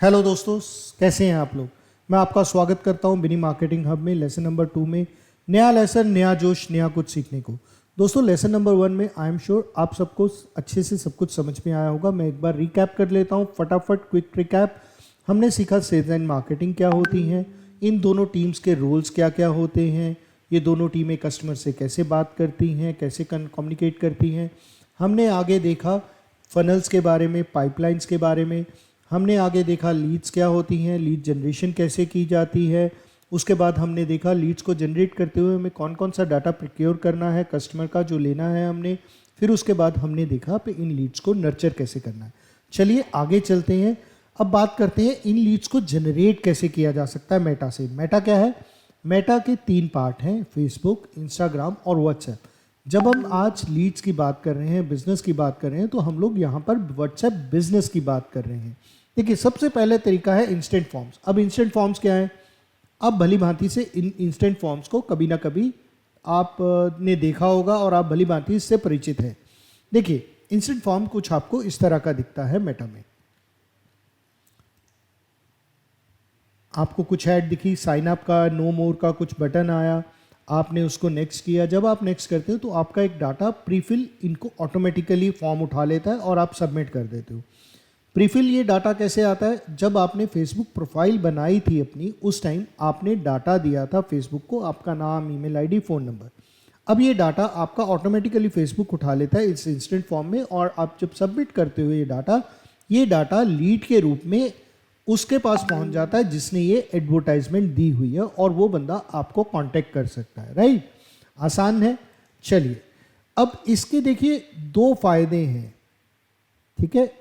Hello दोस्तों, कैसे हैं आप लोग। मैं आपका स्वागत करता हूं बिनी मार्केटिंग हब में लेसन नंबर 2 में। नया लेसन, नया जोश, नया कुछ सीखने को। दोस्तों, लेसन नंबर 1 में आई एम श्योर आप सबको अच्छे से सब कुछ समझ में आया होगा। मैं एक बार रिकैप कर लेता हूं, फटाफट क्विक रिकैप। हमने सीखा सेल्स एंड मार्केटिंग क्या होती हैं, इन दोनों टीम्स के रोल्स क्या क्या होते हैं, ये दोनों टीमें कस्टमर से कैसे बात करती हैं, कैसे कम्युनिकेट करती हैं। हमने आगे देखा फनल्स के बारे में, पाइपलाइंस के बारे में। हमने आगे देखा लीड्स क्या होती हैं, लीड जनरेशन कैसे की जाती है। उसके बाद हमने देखा लीड्स को जनरेट करते हुए हमें कौन कौन सा डाटा प्रोक्योर करना है कस्टमर का, जो लेना है हमने। फिर उसके बाद हमने देखा कि इन लीड्स को नर्चर कैसे करना है। चलिए आगे चलते हैं। अब बात करते हैं इन लीड्स को जनरेट कैसे किया जा सकता है मेटा से। मेटा क्या है? मेटा के 3 पार्ट हैं, फेसबुक, इंस्टाग्राम और व्हाट्सएप। जब हम आज लीड्स की बात कर रहे हैं, बिजनेस की बात कर रहे हैं, तो हम लोग यहाँ पर व्हाट्सएप बिजनेस की बात कर रहे हैं। देखिए, सबसे पहले तरीका है इंस्टेंट फॉर्म्स। अब इंस्टेंट फॉर्म्स क्या है? आप भली भांति से इन इंस्टेंट फॉर्म्स को कभी ना कभी आपने देखा होगा और आप भली भांति इससे परिचित हैं। देखिए, इंस्टेंट फॉर्म कुछ आपको इस तरह का दिखता है मेटा में। आपको कुछ ऐड दिखी, साइन अप का, नो मोर का कुछ बटन आया, आपने उसको नेक्स्ट किया। जब आप नेक्स्ट करते हो तो आपका एक डाटा प्रीफिल इनको ऑटोमेटिकली फॉर्म उठा लेता है और आप सबमिट कर देते हो। प्रीफिल ये डाटा कैसे आता है? जब आपने फेसबुक प्रोफाइल बनाई थी अपनी, उस टाइम आपने डाटा दिया था फेसबुक को, आपका नाम, ईमेल आईडी, फ़ोन नंबर। अब ये डाटा आपका ऑटोमेटिकली फेसबुक उठा लेता है इस इंस्टेंट फॉर्म में, और आप जब सबमिट करते हो ये डाटा लीड के रूप में उसके पास पहुंच जाता है जिसने ये एडवर्टाइजमेंट दी हुई है, और वो बंदा आपको कांटेक्ट कर सकता है। राइट, आसान है। चलिए, अब इसके देखिए 2 फायदे हैं, ठीक है,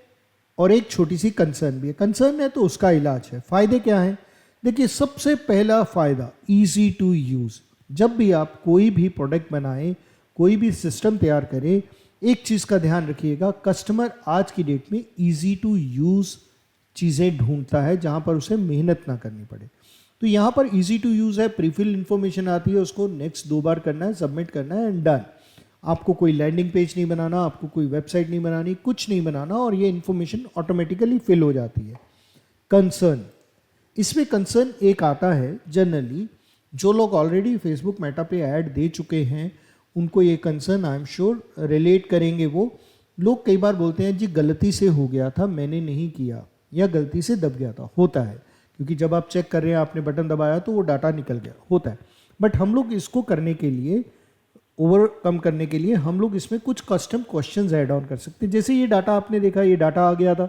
और एक छोटी सी कंसर्न भी है। कंसर्न है तो उसका इलाज है। फायदे क्या है? देखिए, सबसे पहला फायदा इजी टू यूज। जब भी आप कोई भी प्रोडक्ट बनाएं, कोई भी सिस्टम तैयार करें, एक चीज का ध्यान रखिएगा, कस्टमर आज की डेट में इजी टू यूज चीज़ें ढूंढता है जहां पर उसे मेहनत ना करनी पड़े। तो यहां पर इजी टू यूज है, प्रीफिल इंफॉर्मेशन आती है, उसको नेक्स्ट 2 बार करना है, सबमिट करना है एंड डन। आपको कोई लैंडिंग पेज नहीं बनाना, आपको कोई वेबसाइट नहीं बनानी, कुछ नहीं बनाना, और ये इंफॉर्मेशन ऑटोमेटिकली फिल हो जाती है। कंसर्न, इसमें कंसर्न एक आता है, जनरली जो लोग ऑलरेडी फेसबुक मेटा पे ऐड दे चुके हैं उनको ये concern I am sure relate करेंगे। वो लोग कई बार बोलते हैं जी गलती से हो गया था, मैंने नहीं किया, या गलती से दब गया था। होता है, क्योंकि जब आप चेक कर रहे हैं, आपने बटन दबाया तो वो डाटा निकल गया, होता है। बट हम लोग इसको करने के लिए, ओवरकम करने के लिए, हम लोग इसमें कुछ कस्टम क्वेश्चंस ऐड ऑन कर सकते हैं। जैसे ये डाटा आपने देखा, ये डाटा आ गया था।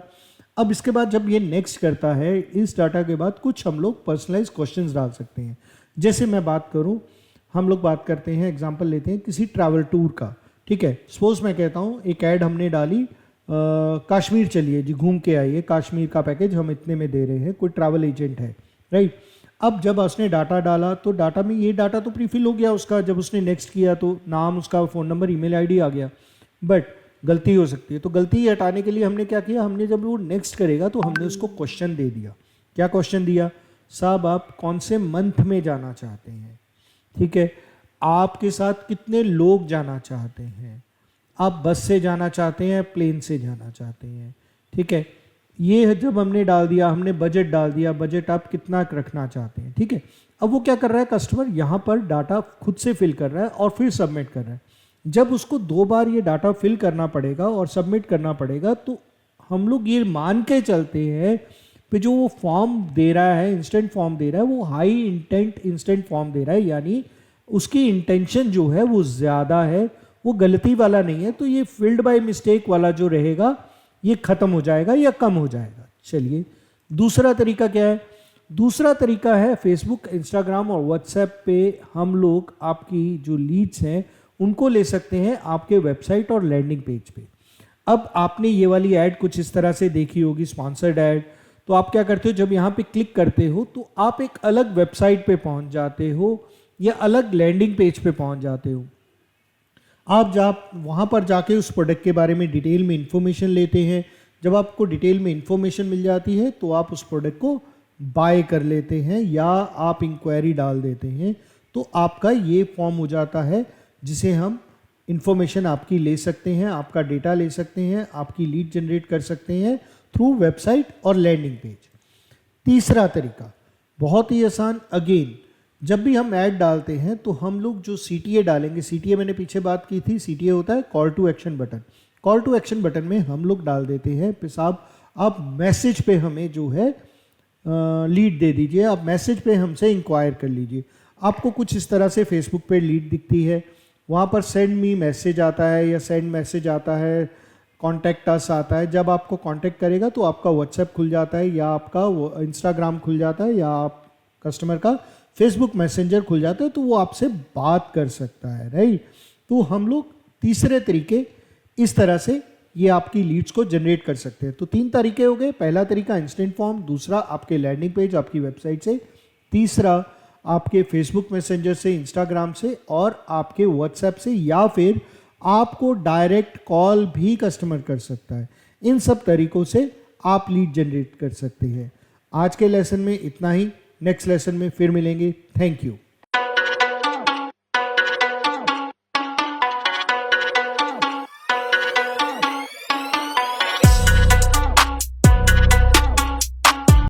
अब इसके बाद जब ये नेक्स्ट करता है, इस डाटा के बाद कुछ हम लोग पर्सनलाइज क्वेश्चंस डाल सकते हैं। जैसे मैं बात करूं, हम लोग बात करते हैं, एग्जांपल लेते हैं किसी ट्रैवल टूर का, ठीक है। सपोज मैं कहता हूं एक ऐड हमने डाली, कश्मीर चलिए जी, घूम के आइए, कश्मीर का पैकेज हम इतने में दे रहे हैं, कोई ट्रैवल एजेंट है, राइट। अब जब उसने डाटा डाला तो डाटा में ये डाटा तो प्रीफिल हो गया उसका, जब उसने नेक्स्ट किया तो नाम, उसका फ़ोन नंबर, ईमेल आईडी आ गया, बट गलती हो सकती है। तो गलती हटाने के लिए हमने क्या किया, हमने जब वो नेक्स्ट करेगा तो हमने उसको क्वेश्चन दे दिया। क्या क्वेश्चन दिया? साहब आप कौन से मंथ में जाना चाहते हैं, ठीक है, आपके साथ कितने लोग जाना चाहते हैं, आप बस से जाना चाहते हैं, प्लेन से जाना चाहते हैं, ठीक है। ये जब हमने डाल दिया, हमने बजट डाल दिया, बजट आप कितना रखना चाहते हैं, ठीक है। अब वो क्या कर रहा है, कस्टमर यहाँ पर डाटा खुद से फिल कर रहा है और फिर सबमिट कर रहा है। जब उसको 2 बार ये डाटा फिल करना पड़ेगा और सबमिट करना पड़ेगा, तो हम लोग ये मान के चलते हैं कि जो वो फॉर्म दे रहा है, इंस्टेंट फॉर्म दे रहा है, वो हाई इंटेंट इंस्टेंट फॉर्म दे रहा है, यानी उसकी इंटेंशन जो है वो ज़्यादा है, वो गलती वाला नहीं है। तो ये फील्ड बाय मिस्टेक वाला जो रहेगा ये खत्म हो जाएगा या कम हो जाएगा। चलिए, दूसरा तरीका क्या है? दूसरा तरीका है फेसबुक, इंस्टाग्राम और व्हाट्सएप पे हम लोग आपकी जो लीड्स हैं उनको ले सकते हैं आपके वेबसाइट और लैंडिंग पेज पे। अब आपने ये वाली ऐड कुछ इस तरह से देखी होगी, स्पॉन्सर्ड ऐड। तो आप क्या करते हो, जब यहाँ पे क्लिक करते हो तो आप एक अलग वेबसाइट पे पहुंच जाते हो या अलग लैंडिंग पेज पे पहुंच जाते हो। आप वहाँ पर जाके उस प्रोडक्ट के बारे में डिटेल में इंफॉर्मेशन लेते हैं। जब आपको डिटेल में इंफॉर्मेशन मिल जाती है तो आप उस प्रोडक्ट को बाय कर लेते हैं या आप इंक्वायरी डाल देते हैं। तो आपका ये फॉर्म हो जाता है जिसे हम इंफॉर्मेशन आपकी ले सकते हैं, आपका डेटा ले सकते हैं, आपकी लीड जनरेट कर सकते हैं थ्रू वेबसाइट और लैंडिंग पेज। तीसरा तरीका बहुत ही आसान, अगेन जब भी हम ऐड डालते हैं तो हम लोग जो CTA डालेंगे, CTA मैंने पीछे बात की थी, CTA होता है call to action button. Call to action button में हम लोग डाल देते हैं साहब आप मैसेज पे हमें जो है लीड दे दीजिए, आप मैसेज पे हमसे इंक्वायर कर लीजिए। आपको कुछ इस तरह से फेसबुक पे लीड दिखती है, वहाँ पर सेंड मी मैसेज आता है या सेंड मैसेज आता है, कॉन्टैक्ट अस आता है। जब आपको कॉन्टैक्ट करेगा तो आपका व्हाट्सएप खुल जाता है या आपका इंस्टाग्राम खुल जाता है या आप कस्टमर का फेसबुक मैसेंजर खुल जाता है, तो वो आपसे बात कर सकता है, राइट। तो हम लोग तीसरे तरीके इस तरह से ये आपकी लीड्स को जनरेट कर सकते हैं। तो 3 तरीके हो गए। पहला तरीका इंस्टेंट फॉर्म, दूसरा आपके लैंडिंग पेज आपकी वेबसाइट से, तीसरा आपके फेसबुक मैसेंजर से, इंस्टाग्राम से और आपके व्हाट्सएप से, या फिर आपको डायरेक्ट कॉल भी कस्टमर कर सकता है। इन सब तरीकों से आप लीड जनरेट कर सकते हैं। आज के लेसन में इतना ही, नेक्स्ट लेसन में फिर मिलेंगे। Thank you.